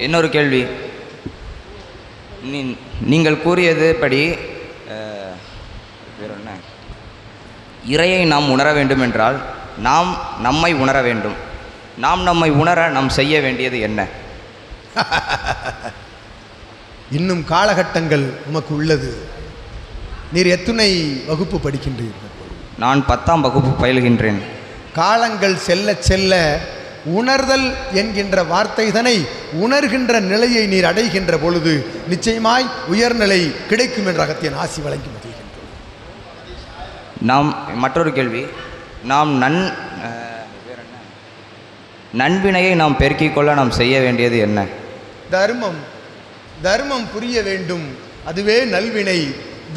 இன்னொரு கேள்வி. நீங்கள் கூறியது படி வேறு என்ன, இறையை நாம் உணர வேண்டும் என்றால் நாம் நம்மை உணர வேண்டும். நாம் நம்மை உணர நாம் செய்ய வேண்டியது என்ன? இன்னும் காலகட்டங்கள் உமக்கு உள்ளது. நீர் எத்தனை வகுப்பு படிக்கின்றீர்கள்? நான் 10ஆம் வகுப்பு பயில்கின்றேன். காலங்கள் செல்ல செல்ல உணர்தல் என்கின்ற வார்த்தைதனை உணர்கின்ற நிலையை நீர் அடைகின்ற பொழுது நிச்சயமாய் உயர்நிலை கிடைக்கும் என்ற அகத்தியன் ஆசி வழங்கி மகிழ்கின்றோம். நாம் மற்றொரு கேள்வி. நாம் நன்வினையை நாம் பெருக்கிக் கொள்ள நாம் செய்ய வேண்டியது என்ன? தர்மம் புரிய வேண்டும். அதுவே நல்வினை.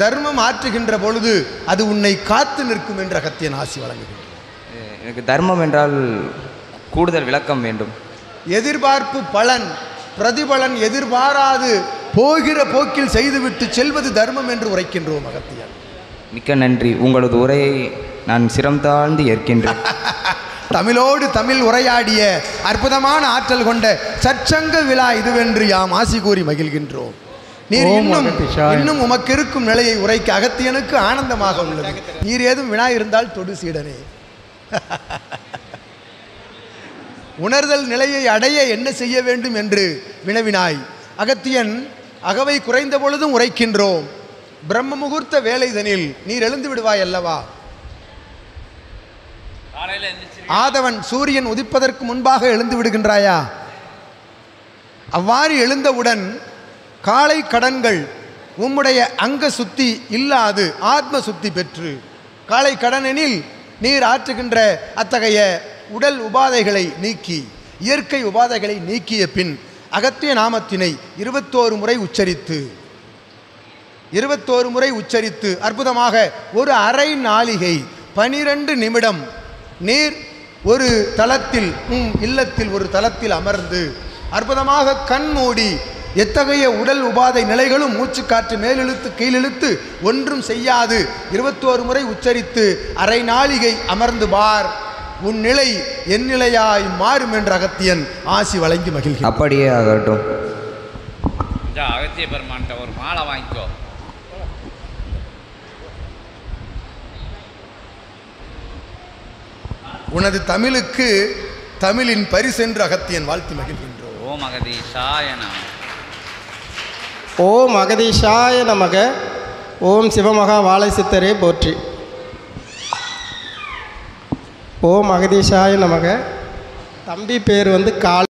தர்மம் ஆற்றுகின்ற பொழுது அது உன்னை காத்து நிற்கும் என்ற அகத்தியன் ஆசி வழங்குகின்றோம். எனக்கு தர்மம் என்றால் கூடுதல் விளக்கம் வேண்டும். எதிர்பார்ப்பு பலன் பிரதிபலன் எதிர்பாராது போகிற போக்கில் செய்துவிட்டு செல்வது தர்மம் என்று உரைக்கின்றோம் அகத்தியன். மிக்க நன்றி. உங்களது உரையை நான் சிரம் தாழ்ந்து ஏற்கின்றேன். தமிழோடு தமிழ் உரையாடிய அற்புதமான ஆற்றல் கொண்ட சற்சங்க விழா இதுவென்று யாம் ஆசி கூறி மகிழ்கின்றோம். நீர் இன்னும் உமக்கு இருக்கும் நிலையை உரைக்க அகத்தியனுக்கு ஆனந்தமாக உள்ளது. நீர் ஏதும் வினா இருந்தால் தொடு சீடனே. உணர்தல் நிலையை அடைய என்ன செய்ய வேண்டும் என்று வினவினாய். அகத்தியன் அகவை குறைந்த பொழுதும் உரைக்கின்றோம். பிரம்ம முகூர்த்த வேலைதனில் நீர் எழுந்து விடுவாய் அல்லவா? ஆதவன் சூரியன் உதிப்பதற்கு முன்பாக எழுந்து விடுகின்றாயா? அவ்வாறு எழுந்தவுடன் காலை கடன்கள் உம்முடைய அங்க சுத்தி இல்லாது ஆத்ம சுத்தி பெற்று, காலை கடனெனில் நீர் ஆற்றுகின்ற அத்தகைய உடல் உபாதைகளை நீக்கி இயற்கை உபாதைகளை நீக்கிய பின் அகத்திய நாமத்தினை 21 முறை உச்சரித்து அற்புதமாக ஒரு அரை நாளிகை 12 நிமிடம் நீர் ஒரு தலத்தில் இல்லத்தில் ஒரு தலத்தில் அமர்ந்து அற்புதமாக கண் மூடி எத்தகைய உடல் உபாதை நிலைகளும் மூச்சுக்காற்று மேலிழுத்து கீழிழுத்து ஒன்றும் செய்யாது 21 முறை உச்சரித்து அரை நாளிகை அமர்ந்து பார். உன் நிலை என் நிலையாய் மாறும் என்ற அகத்தியன் ஆசி வழங்கி மகிழ்கிறார். அப்படியே ஆகட்டும். அகத்திய பெருமான்ட்ட ஒரு மாலை வாங்கிக்கோ. உனது தமிழுக்கு தமிழின் பரிசென்று அகத்தியன் வாழ்த்தி மகிழ்கின்றோம். ஓம் அகதீஷாய நமக. ஓம் அகதீஷாய நமக. ஓம் சிவமகா வாழை சித்தரே போற்றி. ஓம் அகதீஷாய நமக. தம்பி பேர் வந்து